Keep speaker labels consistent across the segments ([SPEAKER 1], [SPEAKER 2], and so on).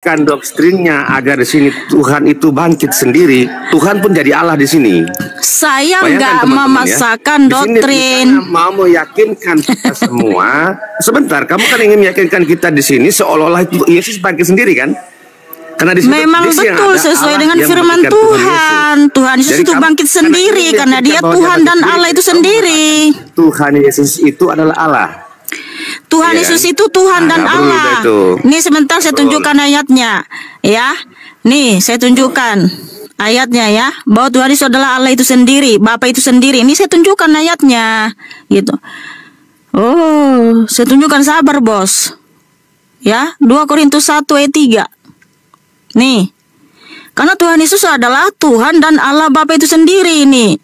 [SPEAKER 1] memaksakan doktrinnya agar di sini Tuhan itu bangkit sendiri, Tuhan pun jadi Allah di sini.
[SPEAKER 2] Saya
[SPEAKER 1] Bayangkan,
[SPEAKER 2] nggak memaksakan
[SPEAKER 1] ya.
[SPEAKER 2] doktrin.
[SPEAKER 1] Mau meyakinkan kita semua. Sebentar, kamu kan ingin meyakinkan kita di sini seolah-olah itu Yesus bangkit sendiri kan? Karena di
[SPEAKER 2] Memang betul sesuai dengan firman Tuhan. Tuhan Yesus itu bangkit sendiri karena dia Tuhan dan Allah itu sendiri.
[SPEAKER 1] Tuhan Yesus itu adalah Allah.
[SPEAKER 2] Tuhan Yesus itu Tuhan dan Allah. Nih sebentar saya tunjukkan ayatnya, ya. Nih saya tunjukkan ayatnya ya, bahwa Tuhan Yesus adalah Allah itu sendiri, Bapa itu sendiri. Ini saya tunjukkan ayatnya, gitu. Oh, saya tunjukkan, sabar bos. Ya, 2 Korintus 1 ayat 3. Nih, karena Tuhan Yesus adalah Tuhan dan Allah Bapa itu sendiri nih.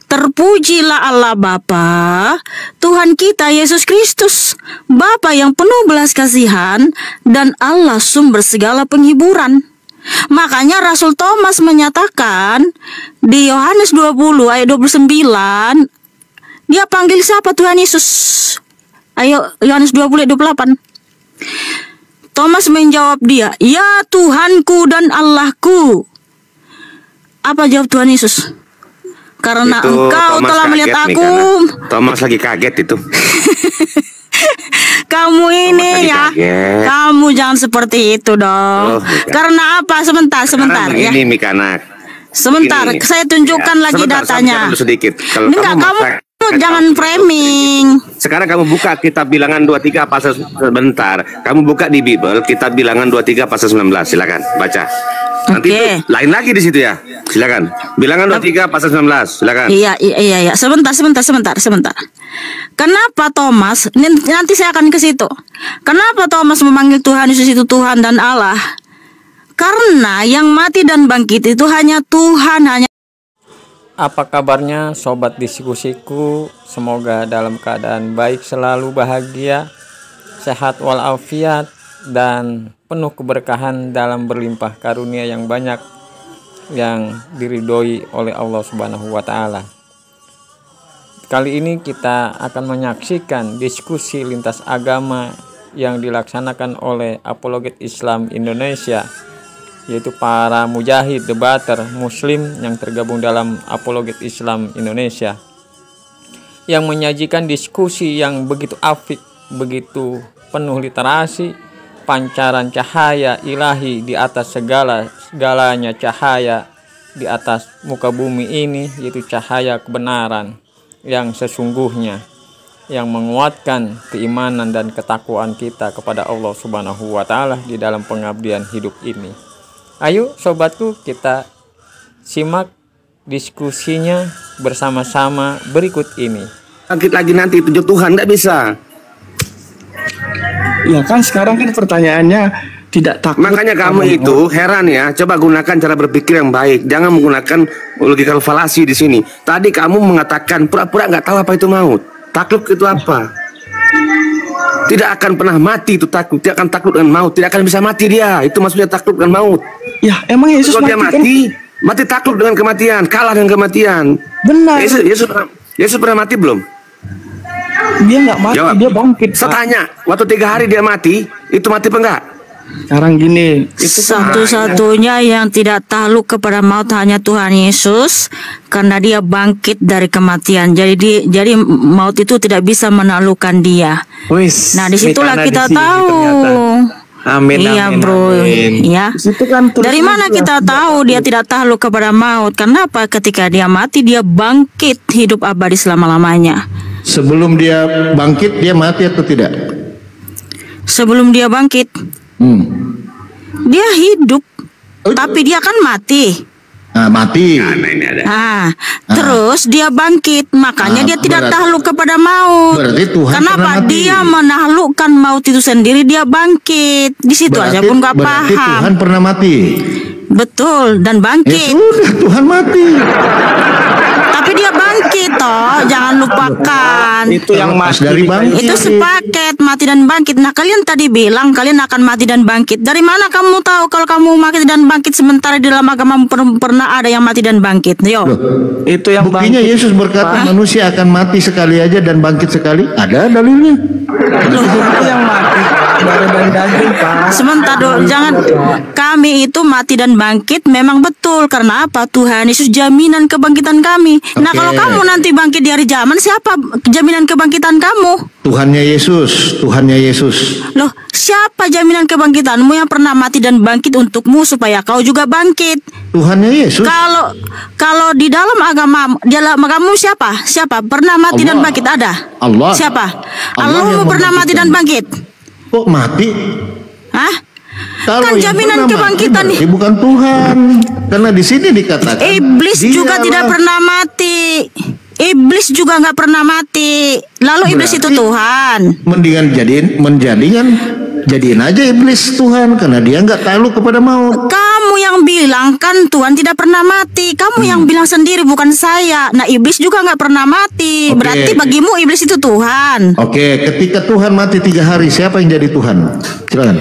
[SPEAKER 2] Terpujilah Allah Bapa, Tuhan kita Yesus Kristus, Bapa yang penuh belas kasihan dan Allah sumber segala penghiburan. Makanya Rasul Thomas menyatakan di Yohanes 20 ayat 29, dia panggil siapa Tuhan Yesus? Ayo Yohanes 20 ayat 28. Thomas menjawab dia, "Ya Tuhanku dan Allahku." Apa jawab Tuhan Yesus? "Karena
[SPEAKER 1] itu
[SPEAKER 2] engkau
[SPEAKER 1] Thomas
[SPEAKER 2] telah melihat aku."
[SPEAKER 1] Thomas lagi kaget itu.
[SPEAKER 2] Kamu ini ya, kaget. Kamu jangan seperti itu dong. Karena apa? Sebentar ya.
[SPEAKER 1] Ini Mikanak.
[SPEAKER 2] Sebentar, saya tunjukkan lagi datanya.
[SPEAKER 1] Sedikit.
[SPEAKER 2] Enggak, kamu jangan framing.
[SPEAKER 1] Sekarang kamu buka kitab Bilangan 23 pasal sebentar. Kamu buka di Bible kitab Bilangan 23 pasal 19. Silakan baca. Nanti itu lain lagi di situ ya. Silakan. Bilangan 23 pasal 19. Silakan.
[SPEAKER 2] Iya. Sebentar. Kenapa Thomas? Nanti saya akan ke situ. Kenapa Thomas memanggil Tuhan Yesus itu Tuhan dan Allah? Karena yang mati dan bangkit itu hanya Tuhan, hanya.
[SPEAKER 3] Apa kabarnya sobat diskusiku? Semoga dalam keadaan baik, selalu bahagia, sehat walafiat, dan penuh keberkahan dalam berlimpah karunia yang banyak yang diridhoi oleh Allah Subhanahu wa Ta'ala. Kali ini kita akan menyaksikan diskusi lintas agama yang dilaksanakan oleh Apologet Islam Indonesia, yaitu para mujahid debater muslim yang tergabung dalam Apologet Islam Indonesia, yang menyajikan diskusi yang begitu apik, begitu penuh literasi, pancaran cahaya ilahi di atas segalanya cahaya di atas muka bumi ini, yaitu cahaya kebenaran yang sesungguhnya, yang menguatkan keimanan dan ketakwaan kita kepada Allah Subhanahu wa Ta'ala di dalam pengabdian hidup ini. Ayo sobatku, kita simak diskusinya bersama-sama berikut ini.
[SPEAKER 1] Bangkit lagi nanti itu Tuhan, nggak bisa.
[SPEAKER 4] Ya kan sekarang kan pertanyaannya tidak takut.
[SPEAKER 1] Makanya kamu itu heran ya. Coba gunakan cara berpikir yang baik. Jangan menggunakan logical fallacy di sini. Tadi kamu mengatakan pura-pura nggak tahu apa itu maut. Takluk itu apa? Tidak akan pernah mati itu takluk. Tidak akan takluk dengan maut. Tidak akan bisa mati dia. Itu maksudnya takluk dengan maut.
[SPEAKER 4] Ya emang Yesus
[SPEAKER 1] kalau dia mati, mati takluk dengan kematian, kalah dengan kematian.
[SPEAKER 4] Benar.
[SPEAKER 1] Yesus pernah mati belum?
[SPEAKER 4] Dia nggak mati, jawab. Dia bangkit.
[SPEAKER 1] Saya tanya, waktu 3 hari dia mati, itu mati apa enggak?
[SPEAKER 4] Sekarang gini,
[SPEAKER 2] satu-satunya yang tidak takluk kepada maut hanya Tuhan Yesus, karena dia bangkit dari kematian. Jadi maut itu tidak bisa menaklukkan dia. Nah, disitulah kita tahu.
[SPEAKER 4] Amin.
[SPEAKER 2] Iya bro, ya. Dari mana kita tahu dia tidak takluk kepada maut? Kenapa? Ketika dia mati, dia bangkit hidup abadi selama-lamanya.
[SPEAKER 5] Sebelum dia bangkit, dia mati atau tidak?
[SPEAKER 2] Sebelum dia bangkit, dia hidup, tapi dia kan mati.
[SPEAKER 5] Mati.
[SPEAKER 2] Terus dia bangkit, makanya dia tidak takluk kepada maut. Kenapa? Dia menaklukkan maut itu sendiri, dia bangkit. Di situ aja pun nggak paham.
[SPEAKER 5] Tuhan pernah mati.
[SPEAKER 2] Betul, dan bangkit.
[SPEAKER 5] Ya sudah, Tuhan mati.
[SPEAKER 2] Tapi dia bangkit. bangkit toh, jangan lupakan.
[SPEAKER 4] Itu yang mati
[SPEAKER 5] dari bangkit.
[SPEAKER 2] Itu sepaket mati dan bangkit. Nah, kalian tadi bilang kalian akan mati dan bangkit. Dari mana kamu tahu kalau kamu mati dan bangkit sementara di dalam agama pernah ada yang mati dan bangkit? Yo.
[SPEAKER 4] Itu yang
[SPEAKER 5] Buktinya
[SPEAKER 4] bangkit.
[SPEAKER 5] Yesus berkata manusia akan mati sekali aja dan bangkit sekali. Ada dalilnya.
[SPEAKER 4] Itu yang mati darah dan daging, Pak.
[SPEAKER 2] Sebentar dulu, jangan. Kami itu mati dan bangkit memang betul. Karena apa? Tuhan Yesus jaminan kebangkitan kami. Nah,
[SPEAKER 5] Oke.
[SPEAKER 2] kalau kamu nanti bangkit di hari zaman, siapa jaminan kebangkitan kamu?
[SPEAKER 5] Tuhannya Yesus, Tuhannya Yesus.
[SPEAKER 2] Loh, siapa jaminan kebangkitanmu yang pernah mati dan bangkit untukmu supaya kau juga bangkit?
[SPEAKER 5] Tuhannya Yesus.
[SPEAKER 2] Kalau di dalam agamamu siapa? Siapa pernah mati dan
[SPEAKER 5] Allah.
[SPEAKER 2] bangkit? Ada?
[SPEAKER 5] Allah.
[SPEAKER 2] Siapa?
[SPEAKER 5] Allah
[SPEAKER 2] Allahmu
[SPEAKER 5] yang
[SPEAKER 2] pernah mati dan bangkit?
[SPEAKER 5] Kok mati?
[SPEAKER 2] Hah?
[SPEAKER 5] Kalau
[SPEAKER 2] Kan
[SPEAKER 5] yang
[SPEAKER 2] jaminan
[SPEAKER 5] pernah
[SPEAKER 2] kebangkitan
[SPEAKER 5] mati berarti bukan Tuhan. Karena di sini dikatakan
[SPEAKER 2] Iblis juga
[SPEAKER 5] dialah-
[SPEAKER 2] tidak pernah mati. Iblis juga nggak pernah mati. Lalu iblis itu
[SPEAKER 5] Berarti-
[SPEAKER 2] Tuhan.
[SPEAKER 5] Mendingan jadiin aja iblis Tuhan karena dia nggak takluk kepada maut.
[SPEAKER 2] Kamu yang bilang kan Tuhan tidak pernah mati. Kamu yang bilang sendiri, bukan saya. Nah, iblis juga nggak pernah mati.
[SPEAKER 5] Oke.
[SPEAKER 2] Berarti bagimu iblis itu Tuhan.
[SPEAKER 5] Oke, ketika Tuhan mati 3 hari, siapa yang jadi Tuhan? Silakan.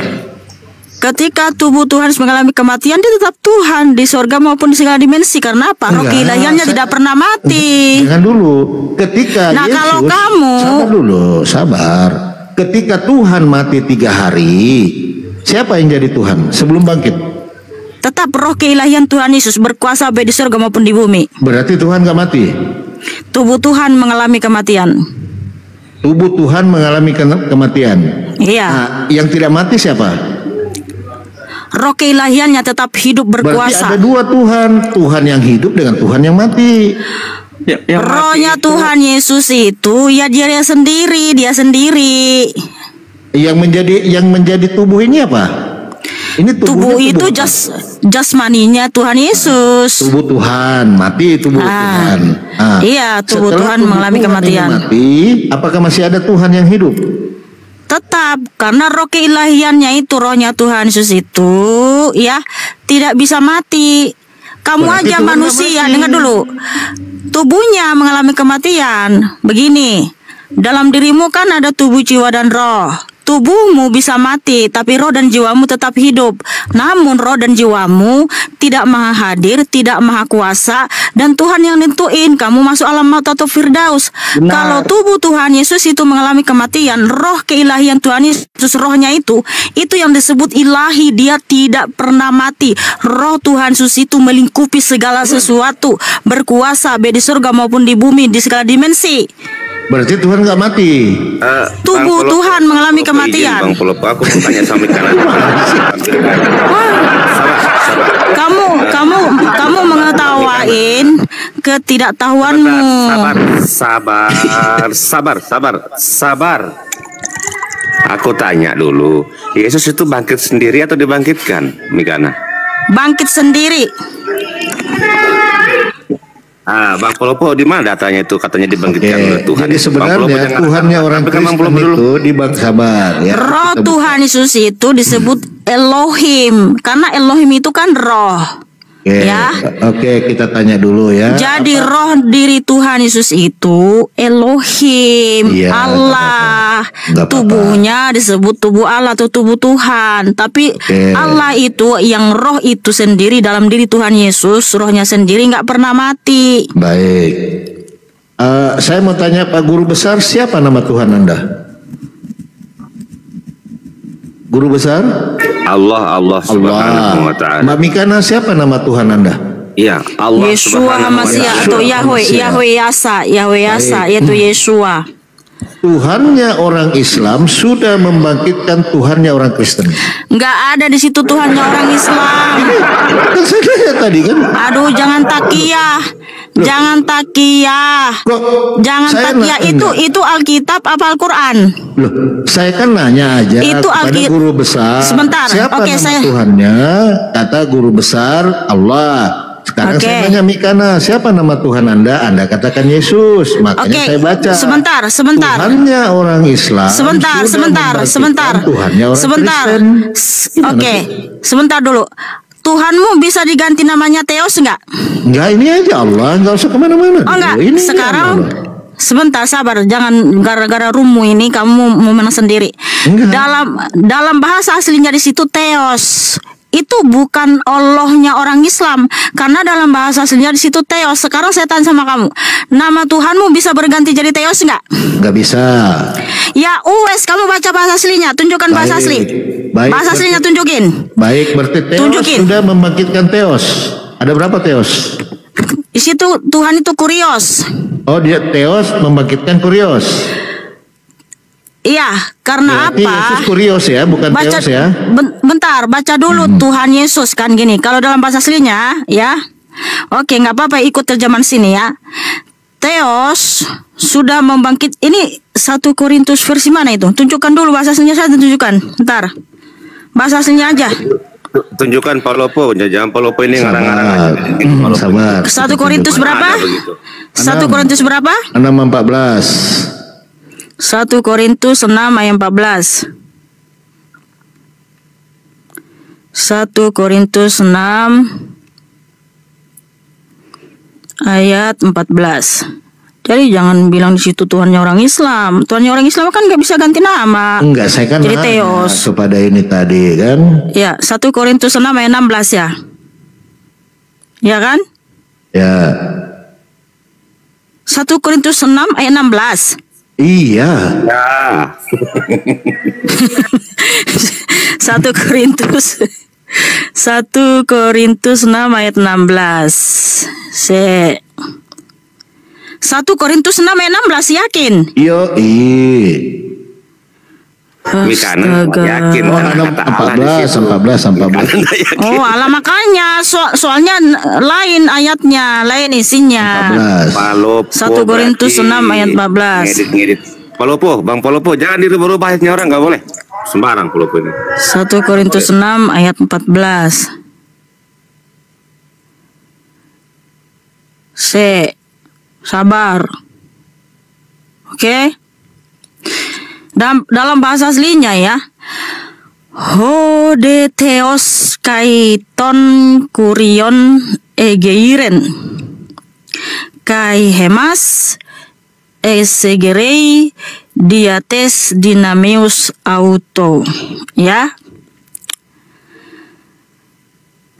[SPEAKER 2] Ketika tubuh Tuhan mengalami kematian, dia tetap Tuhan di sorga maupun di segala dimensi. Karena apa? Roh
[SPEAKER 5] Enggak,
[SPEAKER 2] keilahiannya tidak pernah mati.
[SPEAKER 5] Jangan dulu. Ketika
[SPEAKER 2] Nah,
[SPEAKER 5] Yesus,
[SPEAKER 2] kalau kamu-
[SPEAKER 5] sabar dulu, sabar. Ketika Tuhan mati 3 hari, siapa yang jadi Tuhan sebelum bangkit?
[SPEAKER 2] Tetap roh keilahian Tuhan Yesus berkuasa baik di sorga maupun di bumi.
[SPEAKER 5] Berarti Tuhan nggak mati.
[SPEAKER 2] Tubuh Tuhan mengalami kematian.
[SPEAKER 5] Tubuh Tuhan mengalami kematian.
[SPEAKER 2] Iya.
[SPEAKER 5] Nah, yang tidak mati siapa?
[SPEAKER 2] Roh keilahiannya tetap hidup
[SPEAKER 5] Berarti
[SPEAKER 2] berkuasa.
[SPEAKER 5] ada 2 Tuhan, Tuhan yang hidup dengan Tuhan yang mati.
[SPEAKER 4] Yang mati
[SPEAKER 2] Rohnya
[SPEAKER 4] itu-
[SPEAKER 2] Tuhan Yesus itu ya dia sendiri.
[SPEAKER 5] Yang menjadi tubuh ini apa? Ini
[SPEAKER 2] Tubuh
[SPEAKER 5] tubuhnya
[SPEAKER 2] itu
[SPEAKER 5] tubuh
[SPEAKER 2] jasmaninya Tuhan Yesus.
[SPEAKER 5] tubuh Tuhan mati tubuh Tuhan.
[SPEAKER 2] Iya, tubuh
[SPEAKER 5] setelah
[SPEAKER 2] Tuhan mengalami
[SPEAKER 5] Tuhan
[SPEAKER 2] kematian.
[SPEAKER 5] ini mati, apakah masih ada Tuhan yang hidup?
[SPEAKER 2] Tetap karena roh keilahiannya itu, rohnya Tuhan Yesus itu ya tidak bisa mati. Kamu
[SPEAKER 5] Berarti
[SPEAKER 2] aja
[SPEAKER 5] Tuhan
[SPEAKER 2] manusia,
[SPEAKER 5] nggak mati.
[SPEAKER 2] dengar dulu. Tubuhnya mengalami kematian. Begini, dalam dirimu kan ada tubuh, jiwa dan roh. Tubuhmu bisa mati, tapi roh dan jiwamu tetap hidup. Namun roh dan jiwamu tidak maha hadir, tidak maha kuasa, dan Tuhan yang nentuin kamu masuk alam maut atau firdaus.
[SPEAKER 4] Benar.
[SPEAKER 2] Kalau tubuh Tuhan Yesus itu mengalami kematian, roh keilahian Tuhan Yesus, rohnya itu yang disebut ilahi, dia tidak pernah mati. Roh Tuhan Yesus itu melingkupi segala sesuatu, berkuasa baik di surga maupun di bumi, di segala dimensi.
[SPEAKER 5] Berarti Tuhan nggak mati.
[SPEAKER 2] Tubuh Tuhan mengalami kematian.
[SPEAKER 1] Bang Polopo, aku mau tanya sama kanan.
[SPEAKER 2] Kamu mengetawain ketidaktahuanmu.
[SPEAKER 1] Sabar. Aku tanya dulu, Yesus itu bangkit sendiri atau dibangkitkan, Mikana?
[SPEAKER 2] Bangkit sendiri.
[SPEAKER 1] Bang Polopo, di mana datanya itu katanya dibangkitkan oleh Tuhan?
[SPEAKER 5] Jadi sebenarnya Tuhannya orang Kristen itu di bang sabar ya.
[SPEAKER 2] Roh Tuhan Yesus itu disebut Elohim, karena Elohim itu kan roh.
[SPEAKER 5] Oke,
[SPEAKER 2] Ya.
[SPEAKER 5] Oke, kita tanya dulu ya.
[SPEAKER 2] Jadi roh diri Tuhan Yesus itu Elohim,
[SPEAKER 5] Iya,
[SPEAKER 2] Allah.
[SPEAKER 5] nggak apa-apa.
[SPEAKER 2] Tubuhnya disebut tubuh Allah atau tubuh Tuhan. Tapi
[SPEAKER 5] Oke.
[SPEAKER 2] Allah itu yang roh itu sendiri dalam diri Tuhan Yesus, rohnya sendiri nggak pernah mati.
[SPEAKER 5] Baik. Saya mau tanya Pak Guru Besar, siapa nama Tuhan Anda? Guru Besar?
[SPEAKER 1] Allah Subhanahu wa taala.
[SPEAKER 5] Mbak Mikana, siapa nama Tuhan Anda?
[SPEAKER 1] Iya, Allah
[SPEAKER 2] Yeshua
[SPEAKER 1] Subhanahu wa
[SPEAKER 2] Hamasiah
[SPEAKER 1] taala.
[SPEAKER 2] atau Yahweh Yasa, yaitu Yeshua.
[SPEAKER 5] Tuhannya orang Islam sudah membangkitkan Tuhannya orang Kristen.
[SPEAKER 2] Nggak ada di situ Tuhannya orang Islam.
[SPEAKER 5] Kan saya tanya tadi kan.
[SPEAKER 2] Aduh, jangan takiyah. Jangan takiyah.
[SPEAKER 5] Kok
[SPEAKER 2] Jangan
[SPEAKER 5] saya
[SPEAKER 2] takiyah
[SPEAKER 5] enggak.
[SPEAKER 2] itu Alkitab apa Al-Quran?
[SPEAKER 5] Loh, saya kan nanya aja
[SPEAKER 2] Itu
[SPEAKER 5] kepada guru besar.
[SPEAKER 2] Sebentar,
[SPEAKER 5] Siapa
[SPEAKER 2] oke,
[SPEAKER 5] nama
[SPEAKER 2] saya-
[SPEAKER 5] Tuhannya? Kata guru besar Allah. Sekarang
[SPEAKER 2] Oke.
[SPEAKER 5] saya tanya Mikana, siapa nama Tuhan Anda? Anda katakan Yesus. Makanya
[SPEAKER 2] Oke,
[SPEAKER 5] saya baca.
[SPEAKER 2] sebentar.
[SPEAKER 5] Tuhannya orang Islam.
[SPEAKER 2] Sebentar.
[SPEAKER 5] sudah membangkitkan Tuhannya orang
[SPEAKER 2] Sebentar.
[SPEAKER 5] Kristen. Gimana
[SPEAKER 2] Oke,
[SPEAKER 5] sih?
[SPEAKER 2] sebentar dulu. Tuhanmu bisa diganti namanya Theos enggak?
[SPEAKER 5] Enggak, ini aja Allah, enggak usah kemana-mana.
[SPEAKER 2] Oh enggak,
[SPEAKER 5] Ini
[SPEAKER 2] sekarang
[SPEAKER 5] Allah.
[SPEAKER 2] sebentar sabar, jangan gara-gara rumu ini kamu mau menang sendiri.
[SPEAKER 5] Enggak.
[SPEAKER 2] Dalam bahasa aslinya di situ Theos itu bukan Allahnya orang Islam, karena dalam bahasa aslinya di situ Theos. Sekarang saya tanya sama kamu, nama Tuhanmu bisa berganti jadi Theos enggak?
[SPEAKER 5] Enggak bisa.
[SPEAKER 2] Ya wes, kamu baca bahasa aslinya, tunjukkan bahasa asli.
[SPEAKER 5] Baik,
[SPEAKER 2] Bahasa aslinya tunjukin.
[SPEAKER 5] Baik, berarti Theos
[SPEAKER 2] Tunjukin.
[SPEAKER 5] sudah membangkitkan Theos. Ada berapa Theos?
[SPEAKER 2] Di situ Tuhan itu Kurios.
[SPEAKER 5] Oh, dia Theos membangkitkan Kurios.
[SPEAKER 2] Iya, karena
[SPEAKER 5] Berarti
[SPEAKER 2] apa?
[SPEAKER 5] Yesus Kurios ya, bukan
[SPEAKER 2] Baca,
[SPEAKER 5] Theos ya.
[SPEAKER 2] bentar, baca dulu Tuhan Yesus kan gini. Kalau dalam bahasa aslinya, ya, oke, nggak apa-apa, ikut terjemahan sini ya. Theos sudah membangkit. Ini 1 Korintus versi mana itu? Tunjukkan dulu bahasa aslinya, saya tunjukkan. Bentar, bahasa aslinya aja.
[SPEAKER 1] Tunjukkan Palopo, jangan Palopo ini ngarang-ngarang aja.
[SPEAKER 5] Sabar.
[SPEAKER 2] 1 Korintus berapa?
[SPEAKER 1] Ada begitu.
[SPEAKER 2] 1 Korintus berapa?
[SPEAKER 5] 6:14.
[SPEAKER 2] 1 Korintus 6 ayat 14. 1 Korintus 6 ayat 14. Jadi jangan bilang di situ Tuhannya orang Islam. Tuhannya orang Islam kan nggak bisa ganti nama.
[SPEAKER 5] Enggak, saya kan
[SPEAKER 2] jadi
[SPEAKER 5] nanya
[SPEAKER 2] Theos.
[SPEAKER 5] kepada ini tadi kan.
[SPEAKER 2] Ya, 1 Korintus 6 ayat 16 ya. Ya kan?
[SPEAKER 5] Ya.
[SPEAKER 2] 1 Korintus 6 ayat 16.
[SPEAKER 5] Iya.
[SPEAKER 1] Ya.
[SPEAKER 2] 1 Korintus 1 Korintus 6 ayat 16. 1 Korintus 6 ayat 16, yakin?
[SPEAKER 5] Yo,
[SPEAKER 1] Mikana yakin
[SPEAKER 5] Oh,
[SPEAKER 1] karena kata Allah di
[SPEAKER 5] 14.
[SPEAKER 1] situ. Mikana nggak yakin.
[SPEAKER 2] Oh, alah makanya soalnya lain ayatnya, lain isinya.
[SPEAKER 5] 14.
[SPEAKER 1] Palopo
[SPEAKER 2] 1 Korintus 6 ayat 14.
[SPEAKER 1] Ngedit. Palopo, Bang Palopo, jangan dirubah-rubah ayatnya orang, nggak boleh. Sembarang Palopo ini.
[SPEAKER 2] 1 Korintus 6 ayat 14. Sabar. Oke. Dalam bahasa aslinya ya. Hode Theos kaiton kurion egeiren. Kai hemas esegerei diates dinameus auto. Ya.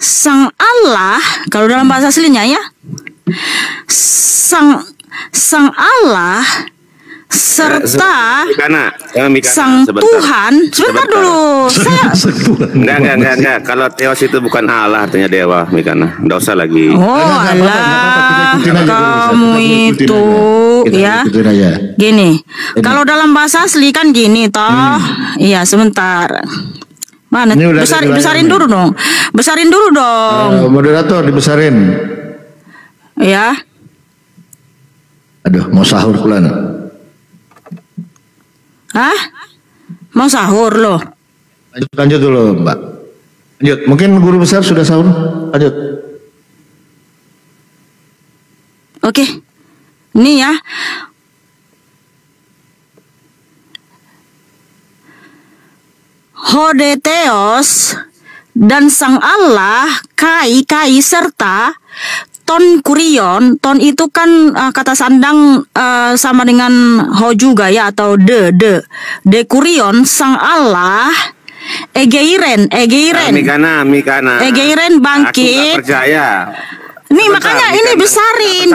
[SPEAKER 2] Sang Allah, kalau dalam bahasa aslinya ya, Sang Allah serta Sang Tuhan. Sebentar dulu.
[SPEAKER 1] Enggak. Kalau Theos itu bukan Allah, artinya dewa, Mikana. Enggak usah lagi.
[SPEAKER 2] Oh, Allah. Kamu itu ya. Gini. Kalau dalam bahasa asli kan gini toh. Iya, sebentar. Mana? Besarin dulu dong. Besarin dulu dong.
[SPEAKER 5] Moderator dibesarin.
[SPEAKER 2] Ya.
[SPEAKER 5] Aduh, mau sahur pulang.
[SPEAKER 2] Hah? Mau sahur loh?
[SPEAKER 5] Lanjut dulu, Mbak. Lanjut. Mungkin guru besar sudah sahur. Lanjut.
[SPEAKER 2] Oke. Ini ya. Hode Theos dan Sang Allah Kai serta Ton Kurion. Ton itu kan kata sandang sama dengan ho juga ya, atau de Kurion, Sang Allah Egeiren
[SPEAKER 1] Mikana
[SPEAKER 2] Egeiren bangkit.
[SPEAKER 1] Aku gak percaya.
[SPEAKER 2] Nih makanya ini besarin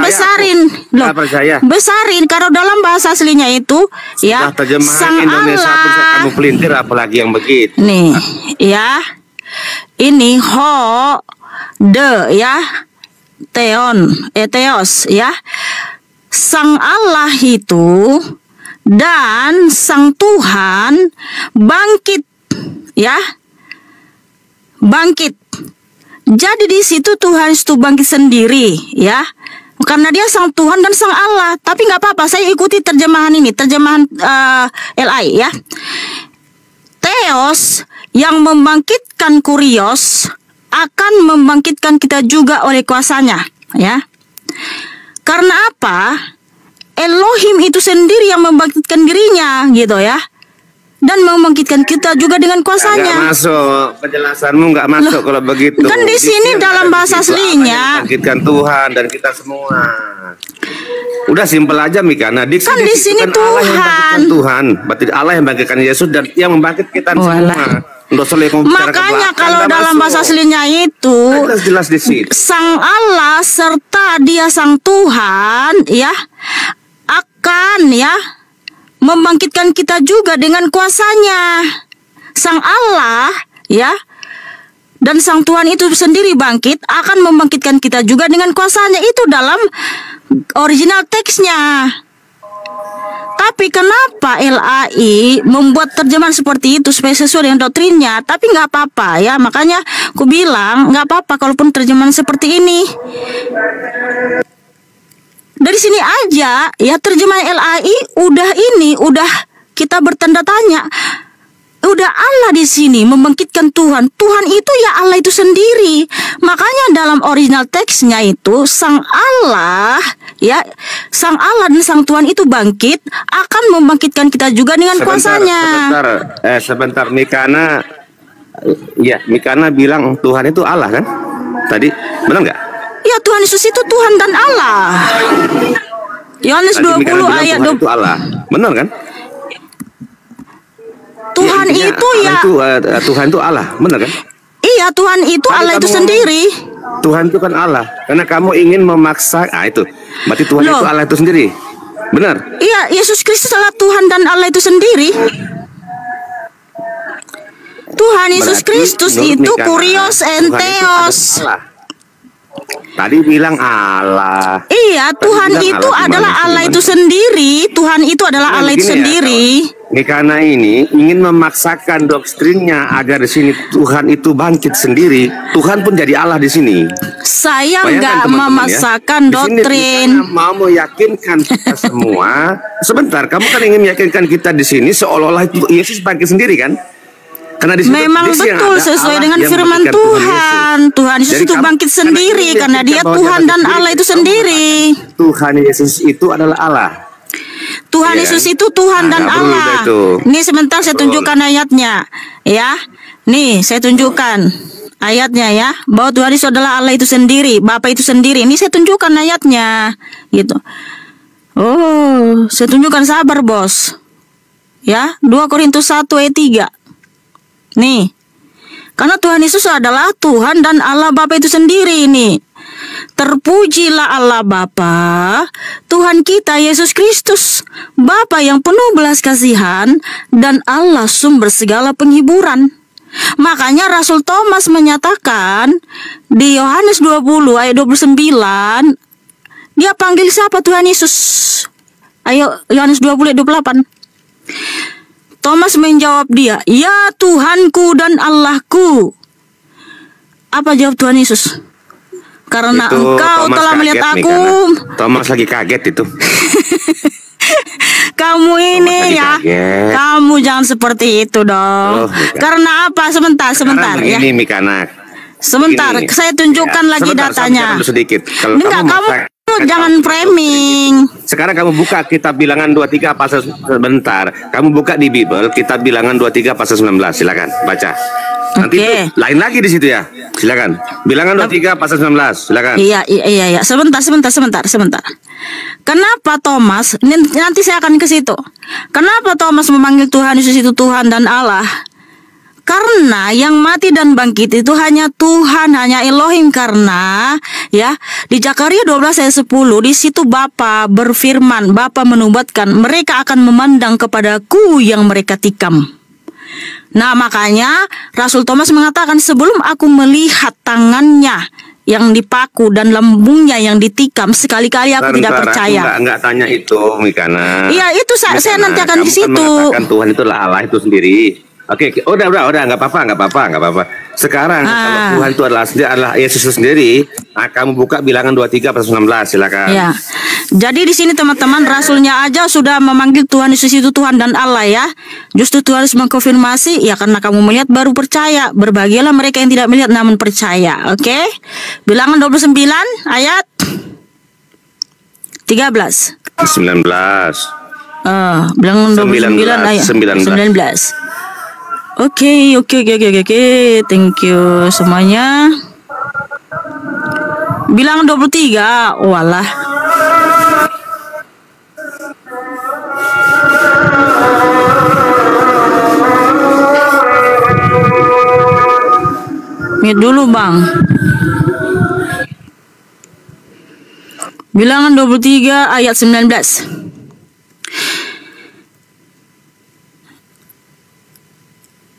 [SPEAKER 2] loh. Besarin kalau dalam bahasa aslinya itu ya Sang
[SPEAKER 1] Indonesia pun
[SPEAKER 2] Allah.
[SPEAKER 1] kamu pelintir apalagi yang begitu.
[SPEAKER 2] Nih ya. Ini ho de ya. Theos ya. Sang Allah itu dan Sang Tuhan bangkit ya. Bangkit. Jadi di situ Tuhan itu bangkit sendiri ya. Karena dia Sang Tuhan dan Sang Allah. Tapi nggak apa-apa, saya ikuti terjemahan ini, terjemahan LI ya. Theos yang membangkitkan Kurios akan membangkitkan kita juga oleh kuasanya ya. Karena apa? Elohim itu sendiri yang membangkitkan dirinya gitu ya. dan membangkitkan kita juga dengan kuasanya.
[SPEAKER 1] Nggak masuk, penjelasanmu nggak masuk kalau begitu.
[SPEAKER 2] Kan di sini dalam bahasa aslinya
[SPEAKER 1] membangkitkan Tuhan dan kita semua. Udah simpel aja Mikana.
[SPEAKER 2] Kan di sini
[SPEAKER 1] Tuhan. Tuhan, berarti Allah yang membangkitkan Yesus dan yang membangkitkan kita semua.
[SPEAKER 2] Makanya kalau dalam bahasa aslinya itu
[SPEAKER 1] jelas di sini.
[SPEAKER 2] Sang Allah serta Dia Sang Tuhan ya akan ya membangkitkan kita juga dengan kuasanya. Sang Allah ya dan Sang Tuhan itu sendiri bangkit akan membangkitkan kita juga dengan kuasanya. Itu dalam original teksnya. Tapi kenapa LAI membuat terjemahan seperti itu supaya sesuai dengan doktrinnya? Tapi nggak apa-apa ya, makanya aku bilang nggak apa-apa kalaupun terjemahan seperti ini. Dari sini aja ya terjemahan LAI udah kita bertanda tanya. Udah Allah di sini membangkitkan Tuhan. Tuhan itu ya Allah itu sendiri. Makanya dalam original teksnya itu Sang Allah ya, Sang Allah dan Sang Tuhan itu bangkit akan membangkitkan kita juga dengan kuasanya.
[SPEAKER 1] Sebentar Mikana. Ya, Mikana bilang Tuhan itu Allah kan? Tadi benar nggak?
[SPEAKER 2] Ya, Tuhan Yesus itu Tuhan dan Allah. Yohanes 20 ayat 20
[SPEAKER 1] itu Allah. Benar kan?
[SPEAKER 2] Tuhan ya, itu ya
[SPEAKER 1] Tuhan itu Allah, benar kan?
[SPEAKER 2] Iya, Tuhan itu Allah itu sendiri.
[SPEAKER 1] Tuhan itu kan Allah. Karena kamu ingin memaksa, itu. Berarti Tuhan itu Allah itu sendiri. Benar?
[SPEAKER 2] Iya, Yesus Kristus adalah Tuhan dan Allah itu sendiri. Tuhan Yesus Kristus itu kurios enteos.
[SPEAKER 1] Tadi bilang Allah.
[SPEAKER 2] Iya, Tuhan itu adalah Allah itu sendiri. Tuhan itu adalah Allah itu sendiri.
[SPEAKER 1] Karena ini ingin memaksakan doktrinnya agar di sini Tuhan itu bangkit sendiri. Tuhan pun jadi Allah di sini.
[SPEAKER 2] Saya nggak memaksakan doktrin.
[SPEAKER 1] Mau meyakinkan kita semua. Sebentar, kamu kan ingin meyakinkan kita di sini seolah-olah itu Yesus bangkit sendiri kan? Karena di
[SPEAKER 2] memang betul sesuai dengan firman Tuhan. Tuhan Yesus itu bangkit sendiri karena Dia Tuhan dan Allah itu sendiri.
[SPEAKER 1] Tuhan Yesus itu adalah Allah.
[SPEAKER 2] Tuhan Yesus itu Tuhan dan Allah. Nih sebentar saya tunjukkan ayatnya, ya. Nih saya tunjukkan ayatnya ya. Bahwa Tuhan Yesus adalah Allah itu sendiri, Bapa itu sendiri. Ini saya tunjukkan ayatnya, gitu. Oh, saya tunjukkan, sabar bos. Ya, 2 Korintus 1 ayat 3. Nih, karena Tuhan Yesus adalah Tuhan dan Allah Bapa itu sendiri nih. Terpujilah Allah Bapa, Tuhan kita Yesus Kristus, Bapa yang penuh belas kasihan dan Allah sumber segala penghiburan. Makanya Rasul Thomas menyatakan di Yohanes 20 ayat 29, dia panggil siapa Tuhan Yesus? Ayo Yohanes 20 ayat 28. Thomas menjawab dia, "Ya Tuhanku dan Allahku." Apa jawab Tuhan Yesus? Karena itu, engkau Thomas telah melihat aku.
[SPEAKER 1] Thomas lagi kaget itu.
[SPEAKER 2] Kamu ini ya, kamu jangan seperti itu dong. Karena apa? Sebentar ya.
[SPEAKER 1] Ini Mikana.
[SPEAKER 2] Sebentar, saya tunjukkan lagi datanya.
[SPEAKER 1] Sedikit.
[SPEAKER 2] Enggak, kamu jangan framing.
[SPEAKER 1] Sekarang kamu buka kitab Bilangan 23 pasal sebentar. Kamu buka di Bible kitab Bilangan 23 pasal 19. Silakan baca. Nanti lain lagi di situ ya. Silakan. Bilangan 23 pasal 19. Silakan.
[SPEAKER 2] Iya. Sebentar. Kenapa Thomas? Nanti saya akan ke situ. Kenapa Thomas memanggil Tuhan Yesus itu Tuhan dan Allah? Karena yang mati dan bangkit itu hanya Tuhan, hanya Elohim. Karena ya di Zakaria 12 ayat 10 di situ Bapa berfirman, Bapa menubuatkan, mereka akan memandang kepadaku yang mereka tikam. Nah makanya Rasul Thomas mengatakan, sebelum aku melihat tangannya yang dipaku dan lambungnya yang ditikam, sekali-kali aku tidak percaya.
[SPEAKER 1] Enggak tanya itu, Mikana.
[SPEAKER 2] Iya itu saya nanti akan di situ.
[SPEAKER 1] Tuhan itu Allah itu sendiri. Oke, udah, nggak apa-apa. Sekarang kalau Tuhan itu adalah Yesus sendiri, kamu buka Bilangan 23 pasal 19, silakan.
[SPEAKER 2] Ya. Jadi di sini teman-teman, rasulnya aja sudah memanggil Tuhan Yesus itu Tuhan dan Allah ya. Justru Tuhan harus mengkonfirmasi, ya karena kamu melihat baru percaya. Berbahagialah mereka yang tidak melihat namun percaya. Oke? Bilangan 29 ayat 13.
[SPEAKER 1] 19.
[SPEAKER 2] Bilangan 29 ayat 19. Oke. Thank you semuanya. Bilangan 23. Walah. Mute dulu, Bang. Bilangan 23 ayat 19.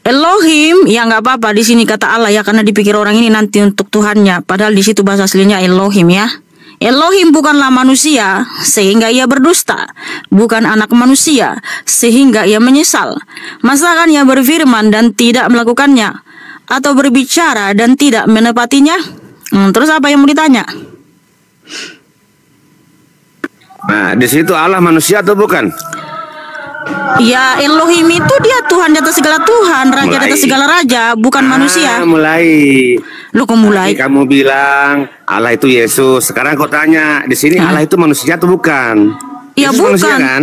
[SPEAKER 2] Elohim, ya nggak apa-apa di sini kata Allah ya, karena dipikir orang ini nanti untuk Tuhannya. Padahal di situ bahasa aslinya Elohim ya. Elohim bukanlah manusia sehingga ia berdusta, bukan anak manusia sehingga ia menyesal. Masakan ia berfirman dan tidak melakukannya, atau berbicara dan tidak menepatinya? Terus apa yang mau ditanya?
[SPEAKER 1] Nah, di situ Allah manusia atau bukan?
[SPEAKER 2] Ya, Elohim itu dia Tuhan di atas segala Tuhan, Raja di atas segala raja, bukan manusia. Lu kok mulai?
[SPEAKER 1] Kamu bilang Allah itu Yesus. Sekarang kau tanya, di sini Allah itu manusia atau bukan?
[SPEAKER 2] Ya,
[SPEAKER 1] Yesus
[SPEAKER 2] bukan.
[SPEAKER 1] Manusia, kan?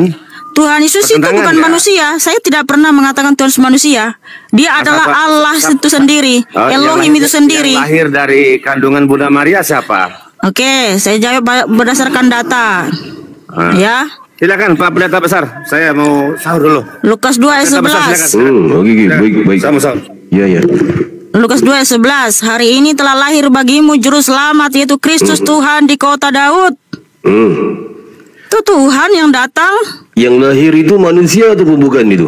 [SPEAKER 2] Tuhan Yesus itu bukan manusia. Saya tidak pernah mengatakan Tuhan manusia. Dia adalah Allah itu sendiri. Elohim itu sendiri.
[SPEAKER 1] Yang lahir dari kandungan Bunda Maria siapa?
[SPEAKER 2] Oke, saya jawab berdasarkan data. Ya.
[SPEAKER 1] Silakan Pak Pendeta Besar. Saya mau sahur dulu.
[SPEAKER 2] Lukas 2 ayat 11.
[SPEAKER 6] Baik.
[SPEAKER 1] Sama-sama.
[SPEAKER 6] Ya.
[SPEAKER 2] Lukas 2 ayat 11. Hari ini telah lahir bagimu juru selamat, yaitu Kristus Tuhan di kota Daud. Itu Tuhan yang datang.
[SPEAKER 6] Yang lahir itu manusia atau bukan itu?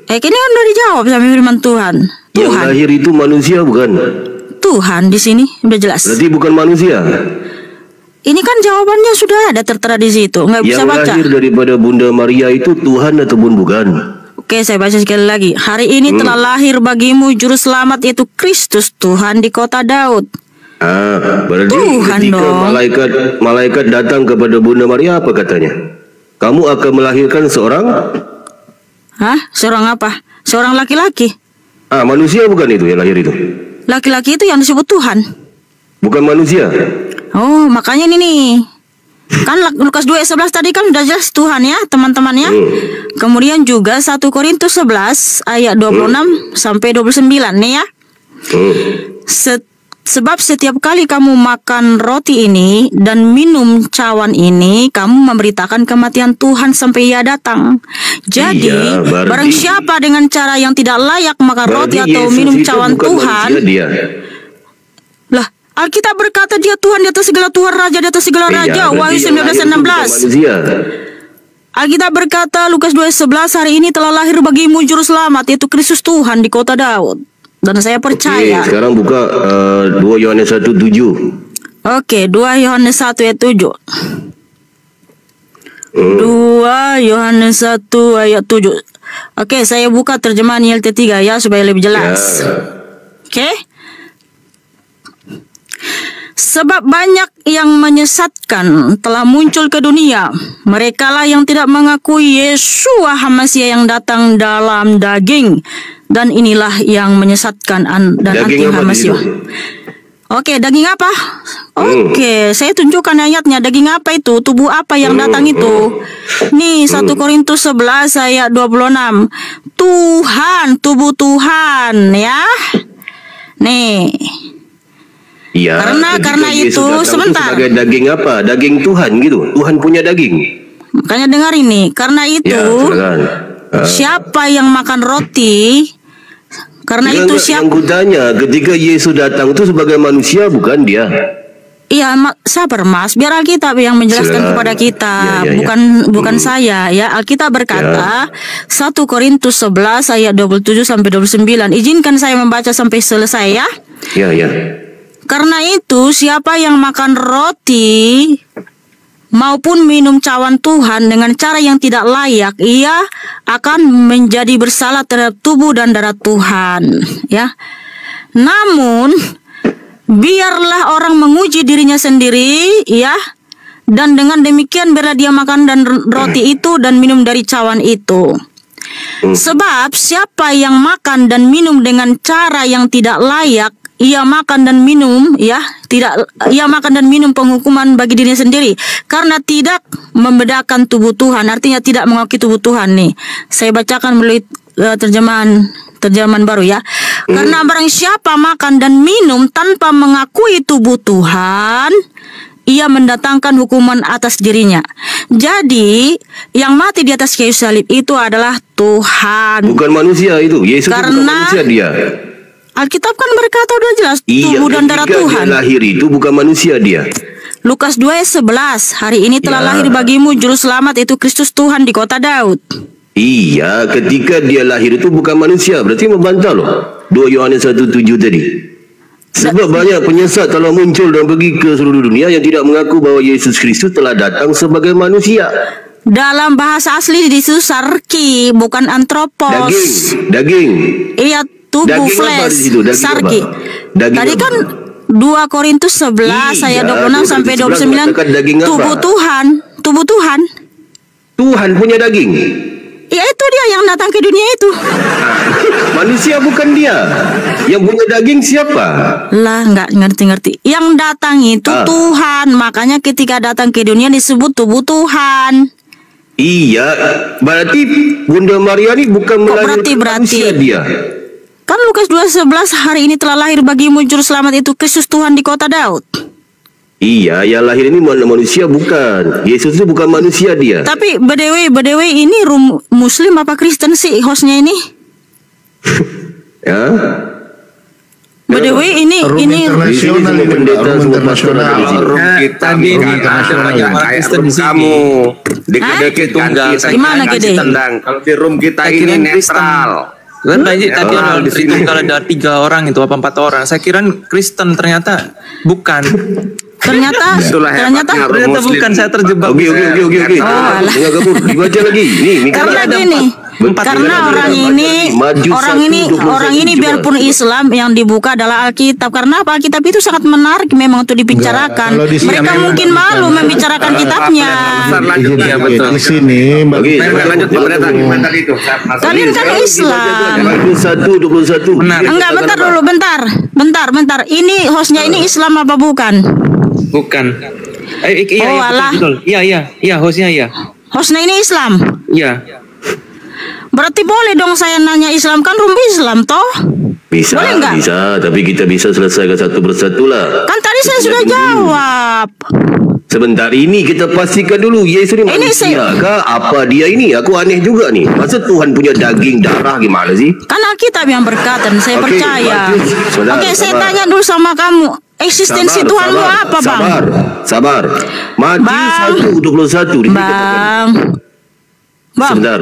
[SPEAKER 2] Ini kan udah dijawab sama firman Tuhan.
[SPEAKER 6] Yang lahir itu manusia bukan?
[SPEAKER 2] Tuhan di sini udah jelas.
[SPEAKER 6] Berarti bukan manusia.
[SPEAKER 2] Ini kan jawabannya sudah ada tertera di situ, nggak bisa baca.
[SPEAKER 6] Yang lahir daripada Bunda Maria itu Tuhan ataupun bukan?
[SPEAKER 2] Oke, saya baca sekali lagi. Hari ini telah lahir bagimu juru selamat, yaitu Kristus Tuhan di kota Daud.
[SPEAKER 6] Berarti
[SPEAKER 2] Tuhan
[SPEAKER 6] ketika
[SPEAKER 2] dong.
[SPEAKER 6] malaikat datang kepada Bunda Maria, apa katanya? Kamu akan melahirkan seorang?
[SPEAKER 2] Seorang apa? Seorang laki-laki.
[SPEAKER 6] Manusia bukan itu yang lahir itu?
[SPEAKER 2] Laki-laki itu yang disebut Tuhan.
[SPEAKER 6] Bukan manusia.
[SPEAKER 2] Oh, makanya ini nih. Kan Lukas 2 ayat 11 tadi kan sudah jelas Tuhan ya, teman-teman ya. Kemudian juga 1 Korintus 11 ayat 26 sampai 29 nih ya. Sebab setiap kali kamu makan roti ini dan minum cawan ini, kamu memberitakan kematian Tuhan sampai ia datang. Jadi, barang siapa dengan cara yang tidak layak makan roti atau minum cawan Tuhan, lah, Alkitab berkata dia Tuhan di atas segala Tuhan, Raja di atas segala raja. Wahyu 19:16. Alkitab berkata Lukas 2:11, hari ini telah lahir bagimu juru selamat, yaitu Kristus Tuhan di kota Daud. Dan saya percaya.
[SPEAKER 6] Sekarang buka 2 Yohanes 1:7.
[SPEAKER 2] Oke, 2 Yohanes 1 ayat 7. 2 Yohanes 1 ayat 7. Oke, saya buka terjemahan YLT 3 ya supaya lebih jelas. Oke. Sebab banyak yang menyesatkan telah muncul ke dunia. Merekalah yang tidak mengakui Yeshua HaMasiah yang datang dalam daging. Dan inilah yang menyesatkan dan anti HaMasiah. Oke, daging apa? Oke, saya tunjukkan ayatnya. Daging apa itu? Tubuh apa yang datang itu? Nih, 1 Korintus 11 ayat 26. Tuhan, tubuh Tuhan ya. Nih.
[SPEAKER 6] Iya.
[SPEAKER 2] Karena itu sebentar.
[SPEAKER 6] Sebagai daging apa? Daging Tuhan gitu. Tuhan punya daging.
[SPEAKER 2] Makanya dengar ini. Karena itu siapa yang makan roti? Karena itu siapa?
[SPEAKER 6] Yang kutanya, ketika Yesus datang itu sebagai manusia bukan dia?
[SPEAKER 2] Iya, sabar Mas. Biar Alkitab yang menjelaskan kepada kita, bukan saya ya. Alkitab berkata 1 Korintus 11 ayat 27 sampai 29. Izinkan saya membaca sampai selesai ya.
[SPEAKER 6] Ya.
[SPEAKER 2] Karena itu siapa yang makan roti maupun minum cawan Tuhan dengan cara yang tidak layak, ia akan menjadi bersalah terhadap tubuh dan darah Tuhan ya. Namun biarlah orang menguji dirinya sendiri ya, dan dengan demikian biarlah dia makan dan roti itu dan minum dari cawan itu. Sebab siapa yang makan dan minum dengan cara yang tidak layak, ia makan dan minum penghukuman bagi dirinya sendiri, karena tidak membedakan tubuh Tuhan, artinya tidak mengakui tubuh Tuhan nih. Saya bacakan melalui terjemahan baru ya. Karena barang siapa makan dan minum tanpa mengakui tubuh Tuhan, ia mendatangkan hukuman atas dirinya. Jadi, yang mati di atas kayu salib itu adalah Tuhan.
[SPEAKER 6] Bukan manusia itu. Yesus itu bukan manusia dia.
[SPEAKER 2] Alkitab kan berkata udah jelas, tubuh dan darah Tuhan.
[SPEAKER 6] Dia lahir itu bukan manusia dia.
[SPEAKER 2] Lukas 2 ayat 11, hari ini telah lahir bagimu juru selamat, itu Kristus Tuhan di kota Daud.
[SPEAKER 6] Iya, ketika dia lahir itu bukan manusia, berarti membantah loh 2 Yohanes 1:7 tadi. Sebab banyak penyesat telah muncul dan pergi ke seluruh dunia yang tidak mengaku bahwa Yesus Kristus telah datang sebagai manusia.
[SPEAKER 2] Dalam bahasa asli di situ sarki, bukan antropos.
[SPEAKER 6] Daging.
[SPEAKER 2] Iya, tubuh flesh, sarki. Tadi kan 2 Korintus 11 ayat 26 sampai 29, tubuh Tuhan.
[SPEAKER 6] Tuhan punya daging.
[SPEAKER 2] Ya itu dia yang datang ke dunia itu.
[SPEAKER 6] Manusia bukan dia. Yang punya daging siapa?
[SPEAKER 2] Lah, nggak ngerti-ngerti. Yang datang itu Tuhan. Makanya ketika datang ke dunia disebut tubuh Tuhan.
[SPEAKER 6] Iya, berarti Bunda Maria ini bukan melahirkan manusia dia.
[SPEAKER 2] Kan Lukas 2:11, hari ini telah lahir bagimu juru selamat, itu Kristus Tuhan di kota Daud.
[SPEAKER 6] Iya, yang lahir ini manusia bukan. Yesus itu bukan manusia dia.
[SPEAKER 2] Tapi BDW ini Muslim apa Kristen sih hostnya ini?
[SPEAKER 6] Ya.
[SPEAKER 2] BDW ini
[SPEAKER 5] internasional
[SPEAKER 1] kita kamu dikit-dikit tunggal.
[SPEAKER 2] Gimana gede?
[SPEAKER 1] Kalau di room kita ini netral.
[SPEAKER 4] Kan tadi kalau ada 3 orang itu apa 4 orang, saya kira Kristen, ternyata bukan.
[SPEAKER 2] Ternyata
[SPEAKER 4] bukan, saya terjebak.
[SPEAKER 6] Oke. Dibaca lagi. Nih,
[SPEAKER 2] karena gini, karena orang ini biarpun Islam yang dibuka adalah Alkitab. Karena apa? Alkitab itu sangat menarik memang untuk dibicarakan. Mereka mungkin malu membicarakan kitabnya.
[SPEAKER 5] Iya betul. Di sini
[SPEAKER 1] lanjut komentar itu.
[SPEAKER 2] Kalian kan Islam.
[SPEAKER 6] 21.
[SPEAKER 2] Enggak, bentar. Ini hostnya ini Islam apa bukan?
[SPEAKER 4] Bukan. Iya, hostnya iya.
[SPEAKER 2] Hostnya ini Islam.
[SPEAKER 4] Iya.
[SPEAKER 2] Berarti boleh dong saya nanya Islam, kan room Islam toh?
[SPEAKER 6] Bisa, tapi kita bisa selesaikan satu persatu lah.
[SPEAKER 2] Kan tadi saya sudah jawab.
[SPEAKER 6] Sebentar, ini kita pastikan dulu Yesus ini manusia kah? Apa dia ini? Aku aneh juga nih. Masa Tuhan punya daging, darah, gimana sih?
[SPEAKER 2] Kan Alkitab yang berkata, saya percaya. Saya tanya dulu sama kamu. Eksistensi Tuhan lu apa, Bang?
[SPEAKER 6] Sabar. Matius 1:21
[SPEAKER 2] Bang.
[SPEAKER 6] Sebentar.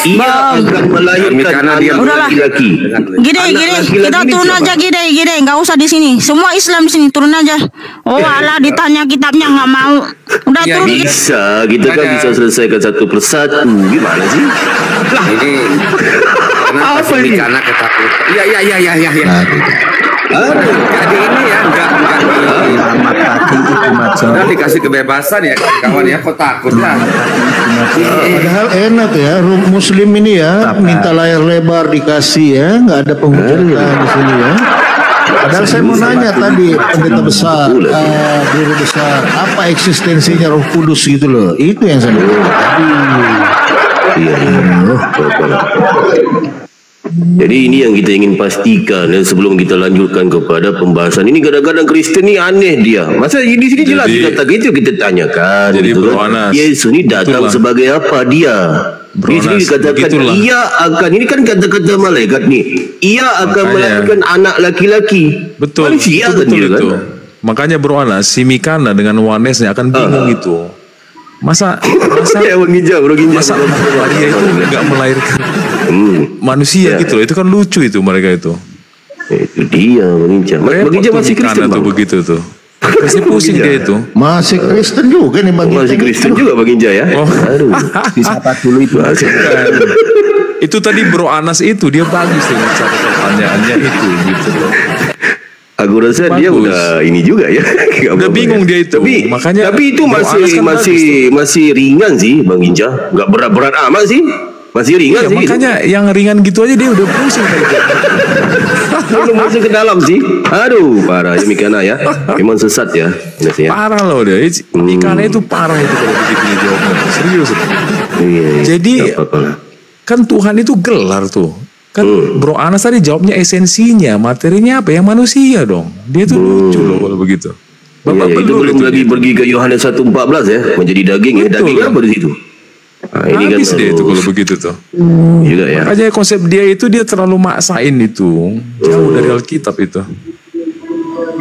[SPEAKER 6] Ia akan melahirkan anak laki-laki.
[SPEAKER 2] Gede, kita turun aja gede, nggak usah di sini. Semua Islam di sini, turun aja. Alah, ditanya kitabnya nggak mau. Udah turun.
[SPEAKER 6] Bisa, kita kan bisa selesaikan satu persatu. Gimana sih?
[SPEAKER 1] Lah ini. Kenapa sih anak ketakutan? Iya. Jadi ini ya enggak sudah dikasih kebebasan ya kawan ya, kok takut lah.
[SPEAKER 5] Padahal enak ya, Muslim ini ya, minta layar lebar dikasih ya, nggak ada penghujatan di sini ya. Padahal saya mau nanya tadi pendeta besar, guru besar, apa eksistensinya Roh Kudus gitu loh? Itu yang saya mau tadi.
[SPEAKER 6] Jadi ini yang kita ingin pastikan, dan sebelum kita lanjutkan kepada pembahasan ini, kadang-kadang Kristen ini aneh dia. Masa di sini jelas kata gitu, kita tanyakan.
[SPEAKER 7] Jadi
[SPEAKER 6] gitu kan? Yesus ini datang sebagai apa dia? Di sini dikatakan ia akan, ini kan kata-kata malaikat nih, ia akan melahirkan anak laki-laki.
[SPEAKER 7] Betul.
[SPEAKER 6] Manusia
[SPEAKER 7] Betul
[SPEAKER 6] kan
[SPEAKER 7] itu.
[SPEAKER 6] Kan?
[SPEAKER 7] Makanya Bro Anas, si Mikana dengan Wanesnya akan bingung itu. Masa
[SPEAKER 6] ya,
[SPEAKER 7] masa Maria itu nggak melahirkan manusia gitu loh. Itu kan lucu itu mereka itu.
[SPEAKER 6] Itu dia Bang Ija masih Kristen
[SPEAKER 7] tuh begitu tuh. Pasti pusing dia itu.
[SPEAKER 5] Masih Kristen juga nih Bang Ija.
[SPEAKER 6] Masih Kristen juga Bang Ija ya. Aduh, disapa dulu itu.
[SPEAKER 7] Itu tadi Bro Anas itu dia bagus dengan cara pertanyaannya itu gitu loh.
[SPEAKER 6] Aku rasa bagus. Dia udah ini juga ya.
[SPEAKER 7] Udah bingung dia itu.
[SPEAKER 6] Tapi itu masih ringan sih Bang Ginja. Enggak berat-berat amat sih. Masih ringan sih.
[SPEAKER 7] Makanya yang ringan gitu aja dia udah pusing.
[SPEAKER 6] belum masuk ke dalam sih. Aduh, parah ya Mikana ya. Memang sesat ya.
[SPEAKER 7] Parah loh dia. Mikana itu parah itu kalau begitu jawabnya. Serius.
[SPEAKER 6] Iya.
[SPEAKER 7] Jadi kan Tuhan itu gelar tuh. Kan Bro Anas tadi jawabnya esensinya, materinya apa? Yang manusia dong. Dia tuh lucu loh kalau begitu.
[SPEAKER 6] Bapak itu belum lagi pergi ke Yohanes 1:14 ya, menjadi daging ya. Daging apa di situ? Nah, ini
[SPEAKER 7] habis
[SPEAKER 6] kan
[SPEAKER 7] dia itu kalau begitu tuh.
[SPEAKER 6] Juga ya.
[SPEAKER 7] Makanya konsep dia itu dia terlalu maksain itu. Jauh dari Alkitab itu.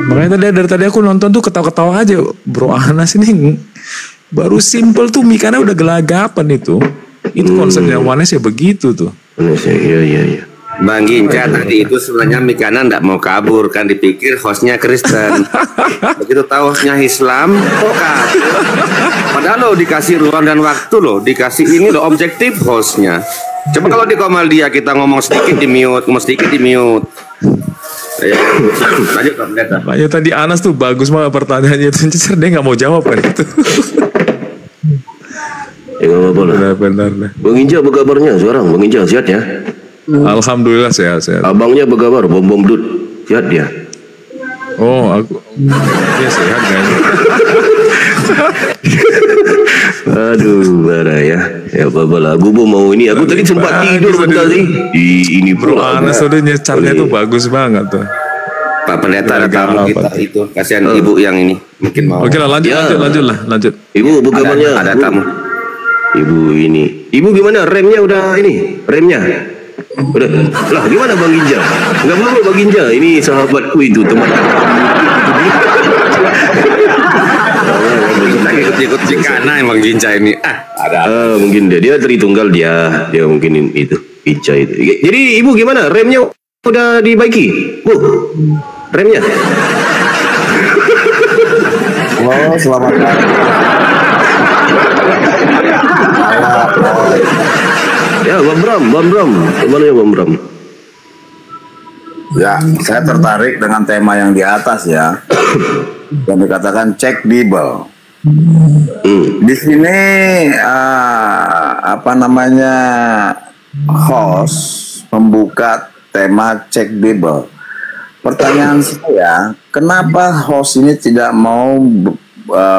[SPEAKER 7] Makanya dari tadi aku nonton tuh ketawa-ketawa aja. Bro Anas ini baru simple tuh Mikana udah gelagapan itu. Itu konsepnya Yohanes ya begitu tuh.
[SPEAKER 6] Iya.
[SPEAKER 1] Bang Ginca tadi itu sebenarnya Mikana nggak mau kabur kan, dipikir hostnya Kristen. Begitu tahu hostnya Islam, kok kabur. Padahal lo dikasih ruang dan waktu lo, dikasih ini lo objektif hostnya. Coba kalau di Komaldia kita ngomong sedikit di mute, ngomong sedikit di mute. Ya, lanjut Bang Pendeta.
[SPEAKER 7] Makanya tadi Anas tuh bagus banget pertanyaannya itu, dia nggak mau jawab kan itu.
[SPEAKER 6] Ya nggak apa-apa lah.
[SPEAKER 7] Benar.
[SPEAKER 6] Bang Inja apa kabarnya sekarang? Bang Inja sehat ya?
[SPEAKER 7] Alhamdulillah sehat.
[SPEAKER 6] Abangnya apa kabar? Bom Dut sehat dia?
[SPEAKER 7] Oh, dia sehat kan?
[SPEAKER 6] Aduh, marah ya. Ya apa-apa lah. Aku mau ini. Aku tadi sempat tidur bentar sih. Ini
[SPEAKER 7] Bro Anas tadi nyecarnya tuh bagus banget tuh.
[SPEAKER 1] Pak Pendeta ada tamu kita itu, kasihan ibu yang ini mungkin mau.
[SPEAKER 7] Oke lah, lanjut.
[SPEAKER 6] Ibu apa kabarnya?
[SPEAKER 1] Ada tamu.
[SPEAKER 6] Ibu ini. Ibu gimana? Remnya udah ini? Remnya? Udah. Lah gimana Bang Ginja? Enggak apa-apa Bang Ginja. Ini sahabatku itu, teman.
[SPEAKER 1] Ikut Cikana Bang Ginca ini.
[SPEAKER 6] Mungkin dia Tritunggal dia mungkin itu Ginca itu. Jadi Ibu gimana? Remnya udah dibaiki? Bu. Remnya.
[SPEAKER 8] Halo, selamat pagi.
[SPEAKER 6] Ya, Bang Bram. Gimana ya Bang Bram?
[SPEAKER 8] Ya, saya tertarik dengan tema yang di atas ya. Yang dikatakan cek Bible. Di sini host membuka tema cek Bible. Pertanyaan saya, kenapa host ini tidak mau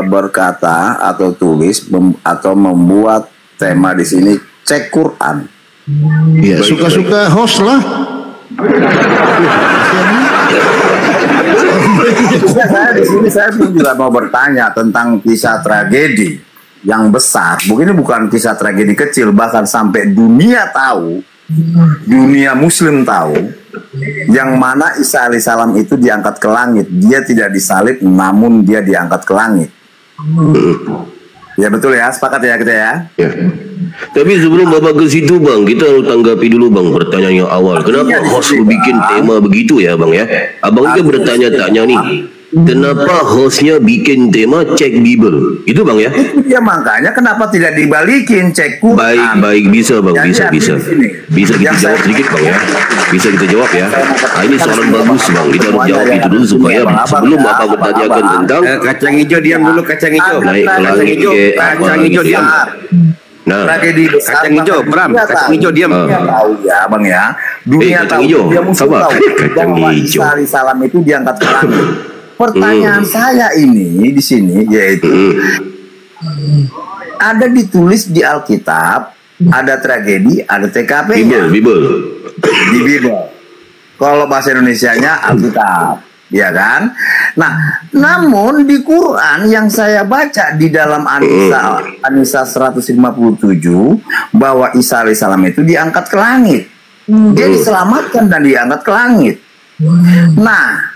[SPEAKER 8] berkata atau tulis atau membuat tema di sini cek Quran?
[SPEAKER 5] Ya, suka-suka host lah.
[SPEAKER 8] Di sini saya juga mau bertanya tentang kisah tragedi yang besar. Ini bukan kisah tragedi kecil, bahkan sampai dunia tahu, dunia Muslim tahu, yang mana Isa alaihissalam itu diangkat ke langit. Dia tidak disalib, namun dia diangkat ke langit. Ya betul ya, sepakat ya kita ya.
[SPEAKER 6] Ya. Tapi sebelum Bapak ke situ Bang, kita harus tanggapi dulu Bang pertanyaan yang awal. Kenapa host bikin tema begitu ya Bang ya? Abang juga bertanya-tanya nih. Kenapa hostnya bikin tema cek Bible? Itu Bang ya?
[SPEAKER 8] Ya makanya kenapa tidak dibalikin cek Quran?
[SPEAKER 6] Baik bisa Bang, bisa. Bisa kita jawab sedikit Bang ya. Bisa kita jawab ya. Nah, ini soalan bagus Bang. Kita harus jawab itu dulu supaya sebelum Bapak bertanyakan tentang
[SPEAKER 1] kacang hijau diam dulu, kacang hijau.
[SPEAKER 6] Naik ke langit
[SPEAKER 1] kacang hijau diam.
[SPEAKER 6] Nah,
[SPEAKER 8] tragedi besar
[SPEAKER 1] kacang hijau, Bram, kacang hijau diam.
[SPEAKER 8] Dunia tahu ya Bang ya. Dunia tahu, dia musuh tahu bahwa Isa alaihissalam itu diangkat ke langit. Pertanyaan saya ini di sini yaitu ada ditulis di Alkitab, ada tragedi, ada TKP-nya.
[SPEAKER 6] Bible.
[SPEAKER 8] Di Bible. Kalau bahasa Indonesianya Alkitab, ya kan? Nah, namun di Quran yang saya baca di dalam An-Nisa 157 bahwa Isa alaihissalam itu diangkat ke langit. Dia diselamatkan dan diangkat ke langit. Nah,